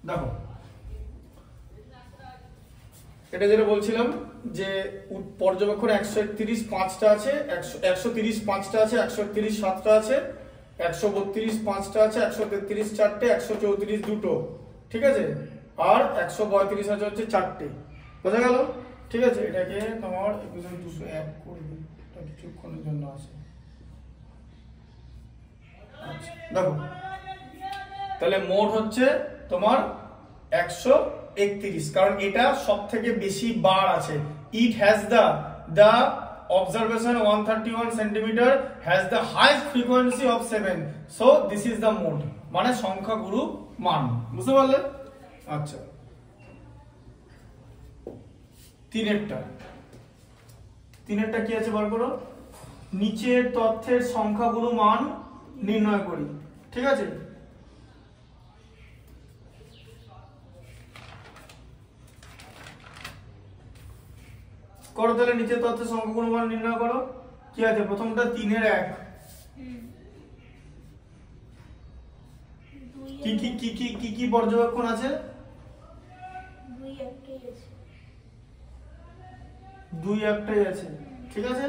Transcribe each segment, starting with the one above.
দেখো এটা যেটা বলছিলাম যে পর্যবেক্ষণ 131 5টা আছে, 130 5টা আছে, 131 7টা আছে, 132 5টা আছে, 133 4টে, 134 দুটো, ঠিক আছে, আর 135 আছে হচ্ছে 4টে। বোঝা গেল? ঠিক আছে, এটাকে তোমার 201 করে দিই, এটা কিছুক্ষণের জন্য আছে। আচ্ছা দেখো তাহলে মোট হচ্ছে তোমার 131, কারণ এটা সব থেকে বেশি বার আছে। It has the observation 131 centimeter has the highest frequency of 7, so this is the mode, মানে সংখ্যাগুরু মান। বুঝতে পারলে? আচ্ছা তিনেরটা কি আছে বার করো। নিচের তথ্যের সংখ্যাগুরু মান নির্ণয় করি, ঠিক আছে। করো তাহলে নিচের তথ্যের সংখ্যাগুরু মান নির্ণয় করো। কি আছে প্রথমটা 3 এর 1, কি কি কি কি কি কি পর্যবেক্ষণ আছে? 2 একটাই আছে, ঠিক আছে।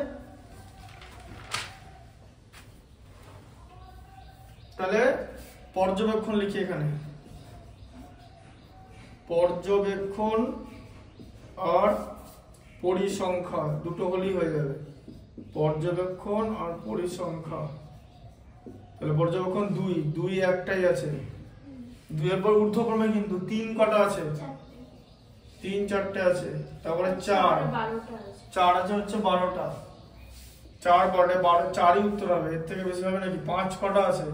তাহলে পর্যবেক্ষণ লিখি এখানে, পর্যবেক্ষণ আর পরিসংখ্যা দুটো হলেই হয়ে যাবে, পর্যবেক্ষণ আর পরিসংখ্যা। তাহলে পর্যবেক্ষণ 2 একটাই আছে, 2 এর পর ঊর্ধ্বক্রমে কিন্তু 3 কটা আছে? 3 4টে আছে, তারপরে 4 আছে হচ্ছে 12টা, 4 পরে 12, 4ই উত্তর হবে, এর থেকে বেশি হবে নাকি? 5 কটা আছে?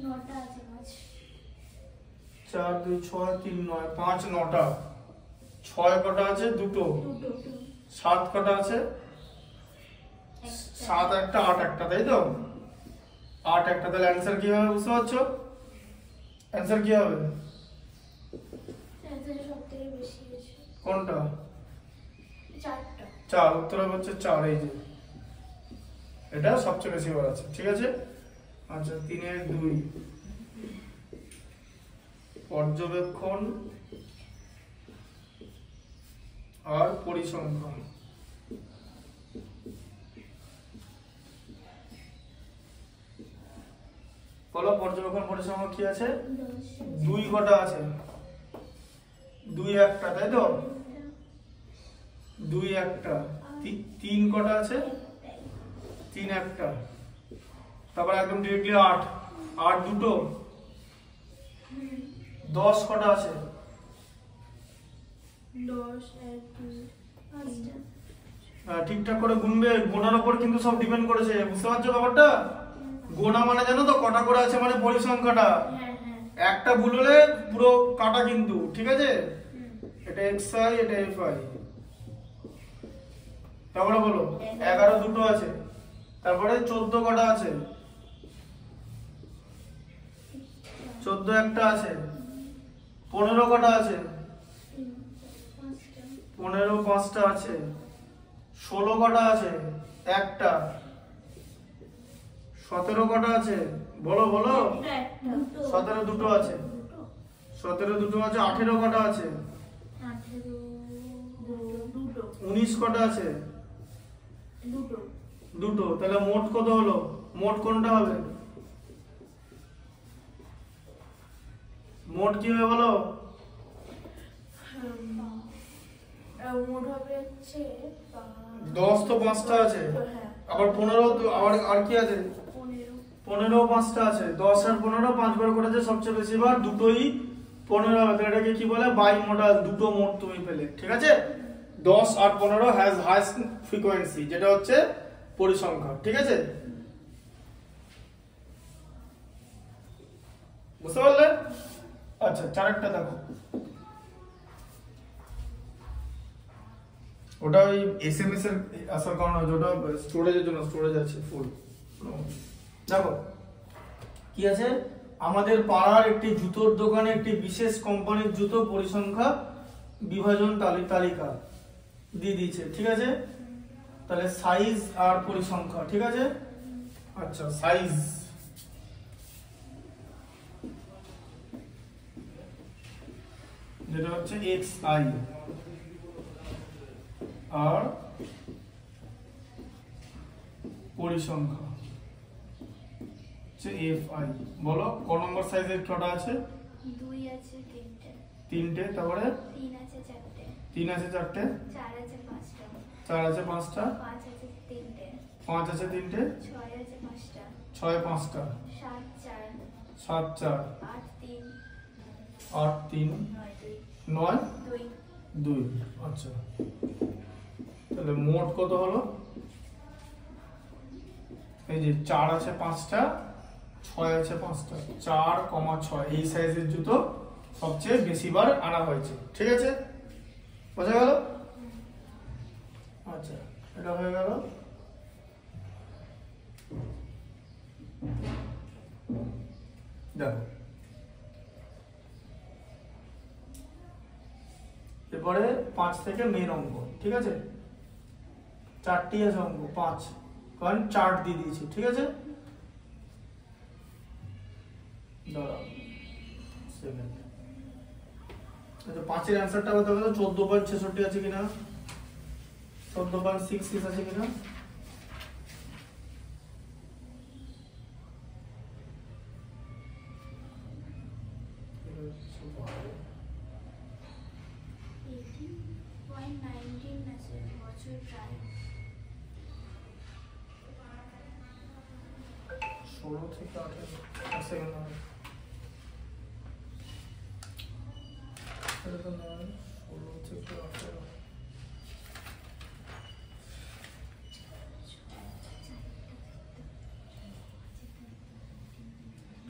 9টা আছে, 4 2 6 3 9, 5 9টা। 6 কটা আছে? দুটো। 7 কটা আছে? 7 একটা 8 একটা, তাই তো? 8 একটা। তাহলে অ্যানসার কি হবে বুঝতে পারছো? অ্যানসার কি হবে? কোনটা? 4, উত্তর হবে হচ্ছে 4, এই যে এটা সবচেয়ে বেশি বার আছে, ঠিক আছে। আচ্ছা 3 এর 2 পর্যবেক্ষণ আর পরিসংখ্যান। বলো পর্যবেক্ষণ পরিসংখ্যান কি আছে? 2 কটা আছে? 2 একটা, তাই তো? 2 একটা। 3 কটা আছে? 3 একটা। তারপর একদম ডিরেক্টলি 8 দুটো। 10 কটা আছে? 10 1 2 5টা। ঠিকঠাক করে গুনবে, গোনার উপর কিন্তু সব ডিপেন্ড করেছে, বুঝতে পারছো ব্যাপারটা? গোনা মানে জানো তো কটা করে আছে মানে পরিসংখ্যাটা। একটা ভুল হলে পুরো কাটা কিন্তু, ঠিক আছে। এটা xi, এটা fi। তারপরে বলো 11 দুটো আছে, তারপরে 14 কটা আছে? 14 একটা আছে। 15 কটা আছে? 15 5টা আছে। 16 কটা আছে? একটা। 17 কটা আছে? বলো বলো। 17 দুটো আছে। 17 দুটো আছে। 18 কটা আছে? 19 কটা আছে? দুটো। তাহলে মোট কত হলো? মোট কোনটা হবে? মোট কি হবে বলো? মোট হবে হচ্ছে 10 তো 5টা আছে, আবার 15 আর কি আছে? 15 5টা আছে। 10 আর 15 5 বার করেছে সবচেয়ে বেশি বার, দুটোই 15 হবে। এটাকে কি বলে? বাই মডাল, দুটো মোট তুমি পেলে, ঠিক আছে। 10 আর 15 হ্যাজ হাইয়েস্ট ফ্রিকোয়েন্সি, যেটা হচ্ছে পরিসংখ্যা, ঠিক আছে। বুঝতে পারলে? আচ্ছা 4একটা দেখো, ওটা ওই এসএমএস এর আসার কারণে, ওটা স্টোরেজের জন্য, স্টোরেজ আছে ফুল। দেখো কি আছে? আমাদের পাড়ার একটি জুতোর দোকানে একটি বিশেষ কোম্পানির জুতো পরিসংখ্যা বিভাজন তালিকা দিয়ে দিয়েছে, ঠিক আছে। তাহলে সাইজ আর পরিসংখ্যা, ঠিক আছে। আচ্ছা সাইজ, যেটা হচ্ছে xi আর পরিসংখ্যা হচ্ছে fi। বলো ক নম্বর সাইজের কটা আছে? 2 আছে 3টে। 3টে। তারপরে 3 আছে 4টে। 3 আছে 4টে। 4 আছে 5টা। 4 আছে 5টা। 5 আছে 3টে। 5 আছে 3টে। 6 আছে 5টা। 6 5টা। 7 4। 7 4। 8 3। 8 3। 9 9 2। 2। আচ্ছা, তাহলে মোট কত হলো? এই যে 4 আছে 5টা, 6 আছে 5টা, 4,6 এই সাইজের জুতো সবচেয়ে বেশি বার আনা হয়েছে। ঠিক আছে, বোঝা গেল? আচ্ছা, এটা হয়ে গেল। দেখো এরপরে 5 থেকে মেন অঙ্ক। ঠিক আছে, 4টি আছে অঙ্ক, 5 কারণ 4 দিয়ে দিয়েছি। ঠিক আছে, দাঁড়াও সেকেন্ড। আচ্ছা, 5 এর অ্যানসারটা বলতে হবে 14.66 আছে কিনা, 14.66 আছে কিনা।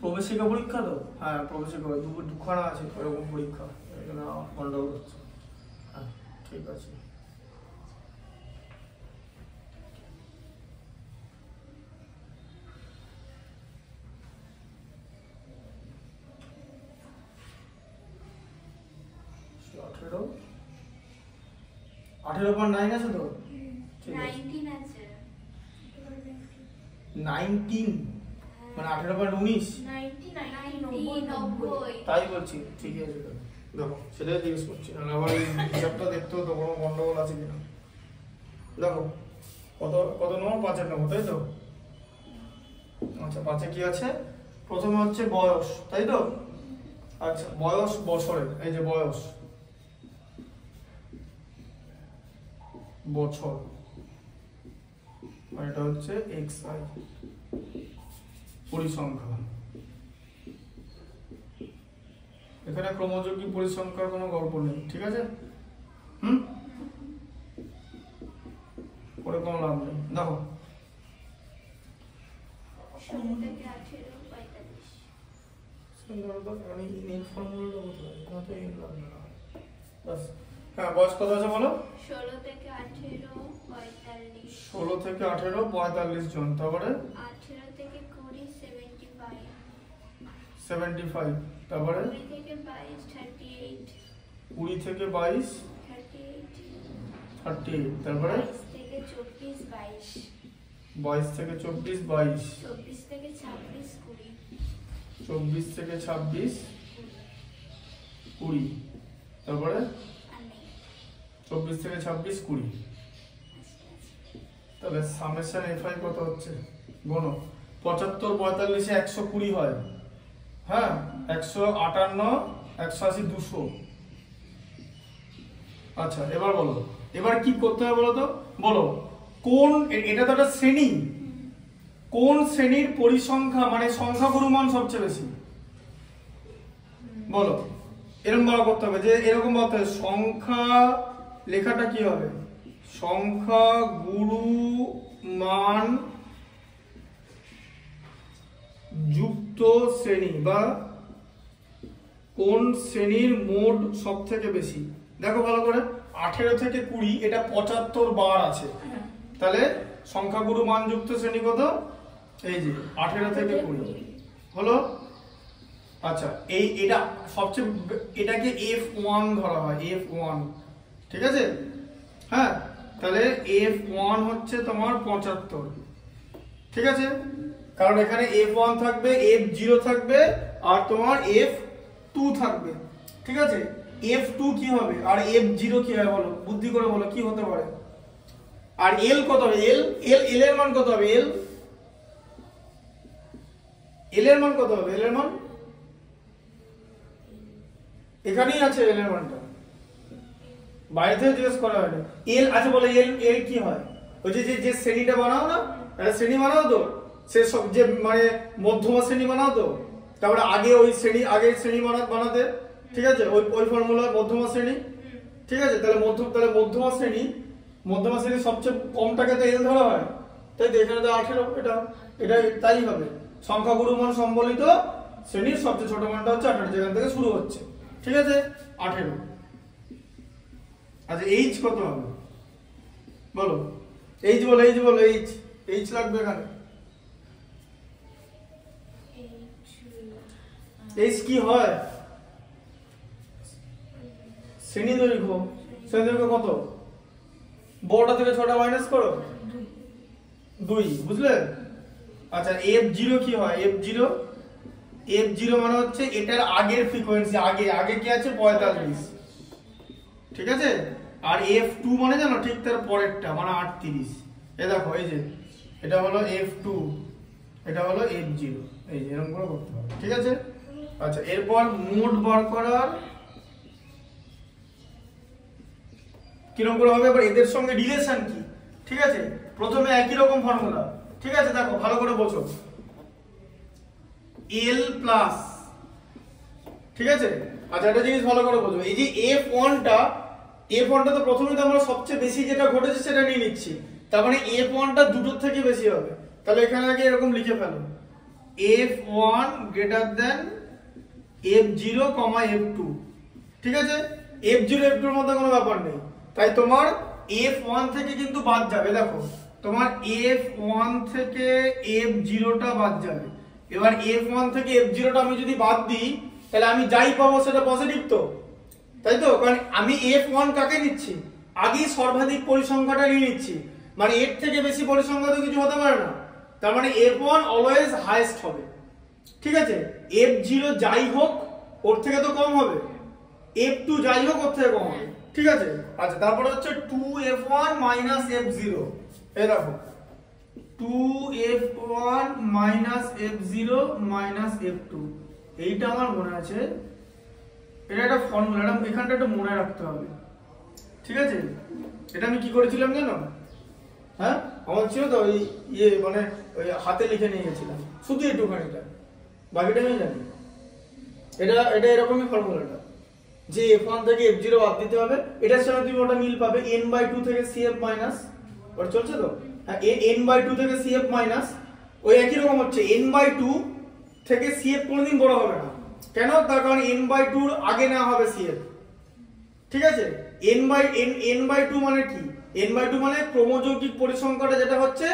প্রবেশিকা পরীক্ষা তো, হ্যাঁ প্রবেশিকা দুখানা আছে এরকম পরীক্ষা, এখানে গন্ডগোল হচ্ছে। হ্যাঁ ঠিক আছে, আঠেরো 18.9 আছে তো? 19 আছে। 19 মানে 18.19? 90 তাই বলছি, ঠিকই আছে। দেখো সেটাই জিজ্ঞেস করছি, আবার এই হিসাবটা দেখতেও তো কোনো গন্ডগোল আছে কিনা। দেখো কত কত নম্বর? 5 নম্বর, তাই তো? আচ্ছা, 5 কি আছে? প্রথমে হচ্ছে বয়স, তাই তো? আচ্ছা, বয়স বছরের, এই যে বয়স বছর, আর এটা হচ্ছে xi পরিসংখ্যা। এখানে ক্রমযোগী পরিসংখ্যার কোনো গল্প নেই। ঠিক আছে, করে কোনো লাভ নেই। দেখো 16 থেকে 18 45। হ্যাঁ, বয়স কত আছে বলো? 16 থেকে 18 45। 16 থেকে 18 45 জন। তারপরে 18 থেকে 20 75। 75। তারপরে 20 থেকে 22 38। 20 থেকে 22 38। 38। তারপরে 22 থেকে 24 22। 22 থেকে 24 22। 24 থেকে 26 20। 24 থেকে 26 20। তারপরে আর নেই। 24 থেকে 26 20। তাহলে সামেশন fi কত হচ্ছে? গোনো 75 45 এ 120 হয়। হ্যাঁ, 158 180 200। আচ্ছা, এবার বলো, এবার কি করতে হবে বলো তো? বলো কোন, এটা তো একটা শ্রেণী, কোন শ্রেণীর পরিসংখ্যা মানে সংখ্যাগুরু মান সবচেয়ে বেশি? বলো, এরকম বলা করতে হবে, যে এরকম বলতে হবে সংখ্যা, লেখাটা কি হবে? সংখ্যা গুরু মান যুক্ত শ্রেণী, বা কোন শ্রেণীর মোট সব থেকে বেশি। দেখো ভালো করে, 18 থেকে 20 এটা 75 বার আছে, তাহলে সংখ্যাগুরু মান যুক্ত শ্রেণী কত? এই যে 18 থেকে 20 হলো। আচ্ছা, এটা সবচেয়ে, এটাকে F1 ধরা হয়, F1। ঠিক আছে, হ্যাঁ, তাহলে F1 হচ্ছে তোমার 75। ঠিক আছে, কারণ এখানে F1 থাকবে, F0 থাকবে, আর তোমার F2 থাকবে। ঠিক আছে, F2 কি হবে আর F0 কি হবে বলো, বুদ্ধি করে বলো কি হতে পারে। আর L কত হবে? L এর মান কত হবে? L এর মান কত হবে? L এর মান এখানেই আছে, L এর মানটা বাইরে থেকে জিজ্ঞেস করা হয়নি। L আচ্ছা বলে L কি হয়? ওই যে শ্রেণীটা বানাও না, একটা শ্রেণী বানাও তো, সে সব যে মানে মধ্যমা শ্রেণী বানাও তো, তারপরে আগে ওই শ্রেণী আগের শ্রেণী বানাতে, ঠিক আছে, ওই ফর্মুলা মধ্যমা শ্রেণী, ঠিক আছে। তাহলে মধ্যমা শ্রেণী সবচেয়ে কমটাকে তো L ধরা হয়, তাই তো এখানে তো 18, এটা তাই হবে। সংখ্যা গুরুমান সম্বলিত শ্রেণীর সবচেয়ে ছোট মানটা হচ্ছে 18, যেখান থেকে শুরু হচ্ছে, ঠিক আছে, 18। আচ্ছা H কত হবে বলো? H বলো, H লাগবে এখানে। H কি হয়? শ্রেণী দৈর্ঘ্য কত? বড়টা থেকে ছোটটা মাইনাস করো, 2, বুঝলে? আচ্ছা F0 কি হয়? F0 মানে হচ্ছে এটার আগের ফ্রিকোয়েন্সি, আগে কি আছে 45, ঠিক আছে। আর F2 মানে জানো ঠিক তার পরেরটা মানে 38। এই দেখো এই যে এটা হলো F2, এটা হলো F0, এই যে এরকম করে করতে হবে, ঠিক আছে। আচ্ছা এরপর মোড বার করার কিরকম করে হবে, এবার এদের সঙ্গে রিলেশন কি, ঠিক আছে। প্রথমে একই রকম ফর্মুলা, ঠিক আছে, দেখো ভালো করে বোঝো। L প্লাস, ঠিক আছে। আচ্ছা একটা জিনিস ভালো করে বোঝো, এই যে F1টা তো প্রথমে তো আমরা সবচেয়ে বেশি যেটা ঘটেছে সেটা নিয়ে নিচ্ছি, তার মানে F1টা দুটোর থেকে বেশি হবে। তাহলে এখানে আগে এরকম লিখে ফেলো, F1 greater than F0, F2, ঠিক আছে। F0 F2 এর মধ্যে কোনো ব্যাপার নেই, তাই তোমার F1 থেকে কিন্তু বাদ যাবে। দেখো তোমার F1 থেকে F0টা বাদ যাবে। এবার F1 থেকে F0টা আমি যদি বাদ দিই তাহলে আমি যাই পাবো সেটা পজিটিভ তো, তাই তো, কারণ আমি F1 কাকে নিচ্ছি, আগেই সর্বাধিক পরিসংখ্যাটা নিয়ে নিচ্ছি, মানে এর থেকে বেশি পরিসংখ্যা তো কিছু হতে পারে না, তার মানে F1 অলওয়েজ হাইয়েস্ট হবে, ঠিক আছে। F0 যাই হোক ওর থেকে তো কম হবে, F2 যাই হোক ওর থেকে কম হবে, ঠিক আছে। আচ্ছা তারপরে হচ্ছে 2F1 মাইনাস F0, এই দেখো 2F1 minus F0 minus F2, এইটা আমার মনে আছে, এটা একটা ফর্মুলা, এখানটা একটু মনে রাখতে হবে, ঠিক আছে। এটা আমি কি করেছিলাম জানো? হ্যাঁ আমার ছিল তো ওই মানে ওই হাতে লিখে নিয়ে গেছিলাম শুধু একটুখানিটা, বাকিটা আমি জানি। এটা এরকমই ফর্মুলাটা, যে F1 থেকে F0 বাদ দিতে হবে, এটার সঙ্গে তুমি ওটা মিল পাবে, n/2 থেকে CF মাইনাস, ওটা চলছে তো, হ্যাঁ n/2 থেকে CF মাইনাস, ওই একই রকম হচ্ছে n/2 থেকে CF কোনোদিন বড় হবে না, কেন? তার কারণ n/2 আগে না হবে CF, ঠিক আছে। n/2 মানে কি? n/2 মানে ক্রমযৌগিক পরিসংখ্যাটা যেটা হচ্ছে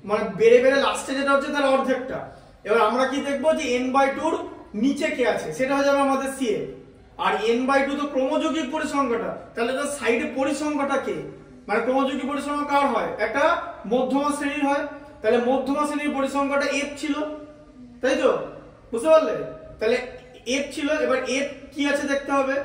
মানে বেড়ে লাস্টে যেটা হচ্ছে তার অর্ধেকটা। এবার আমরা কি দেখবো যে n/2 নিচে কে আছে সেটা হয়ে যাবে আমাদের CF, আর n/2 তো ক্রমযৌগিক পরিসংখ্যাটা, তাহলে তার সাইডে পরিসংখ্যাটা কে, মানে ক্রমযৌগিক পরিসংখ্যা কার হয়? একটা মধ্যমা শ্রেণীর হয়, তাহলে মধ্যমা শ্রেণীর পরিসংখ্যাটা F ছিল, তাই তো, বুঝতে পারলে? তাহলে F ছিল, এবার F কি আছে দেখতে হবে,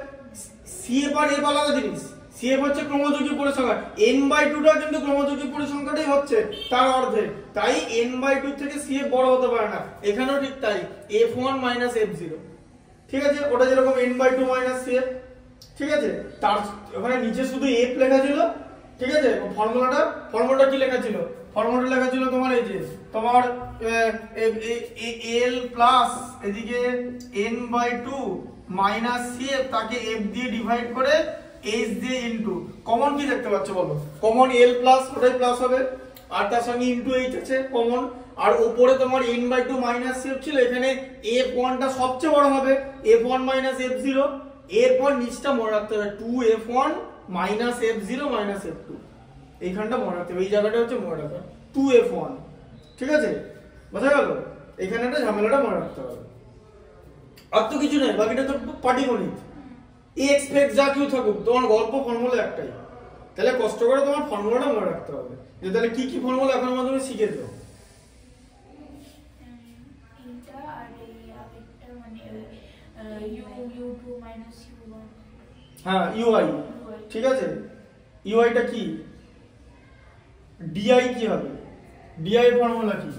CF আর F আলাদা জিনিস, CF হচ্ছে ক্রমযৌগিক পরিসংখ্যা, n/2টা কিন্তু ক্রমযৌগিক পরিসংখ্যাটাই হচ্ছে তার অর্ধেক, তাই n/2 থেকে CF বড় হতে পারে না, এখানেও ঠিক তাই, F1 মাইনাস F0, ঠিক আছে, ওটা যেরকম n/2 মাইনাস CF, ঠিক আছে। তার ওখানে নিচে শুধু F লেখা ছিল, ঠিক আছে। ফর্মুলাটা কি লেখা ছিল? ফর্মুলাটা লেখা ছিল তোমার এই যে তোমার L প্লাস এদিকে n/2 মাইনাস CF, তাকে F দিয়ে ডিভাইড করে H দিয়ে ইনটু, কমন কি দেখতে পাচ্ছ বলো? কমন L প্লাস, ওটাই প্লাস হবে, আর তার সঙ্গে ইনটু H আছে কমন, আর উপরে তোমার n/2 মাইনাস CF ছিল, এখানে F1টা সবচেয়ে বড় হবে, F1 মাইনাস F0, এরপর নিচটা মনে রাখতে হবে 2F1 minus F0 minus F2, এইখানটা মনে রাখতে হবে, এই জায়গাটা হচ্ছে মনে রাখা 2F1, ঠিক আছে, বোঝা গেল? এখানে একটা ঝামেলাটা মনে রাখতে হবে, আর তো কিছু নেই, বাকিটা তো পাটিগণিত, এক্সপেক্ট যা কেউ থাকুক, তোমার গল্প ফর্মুলা একটাই, তাহলে কষ্ট করে তোমার ফর্মুলাটা মনে রাখতে হবে, যে তাহলে কি কি ফর্মুলা এখন মাধ্যমে শিখেছো। এটা আর এই আরেকটা মানে U2 minus U1 হ্যাঁ ইউআই, ঠিক আছে। ইউআইটা কি, ডিআই কি হবে, ডিআই এর ফর্মুলা কি?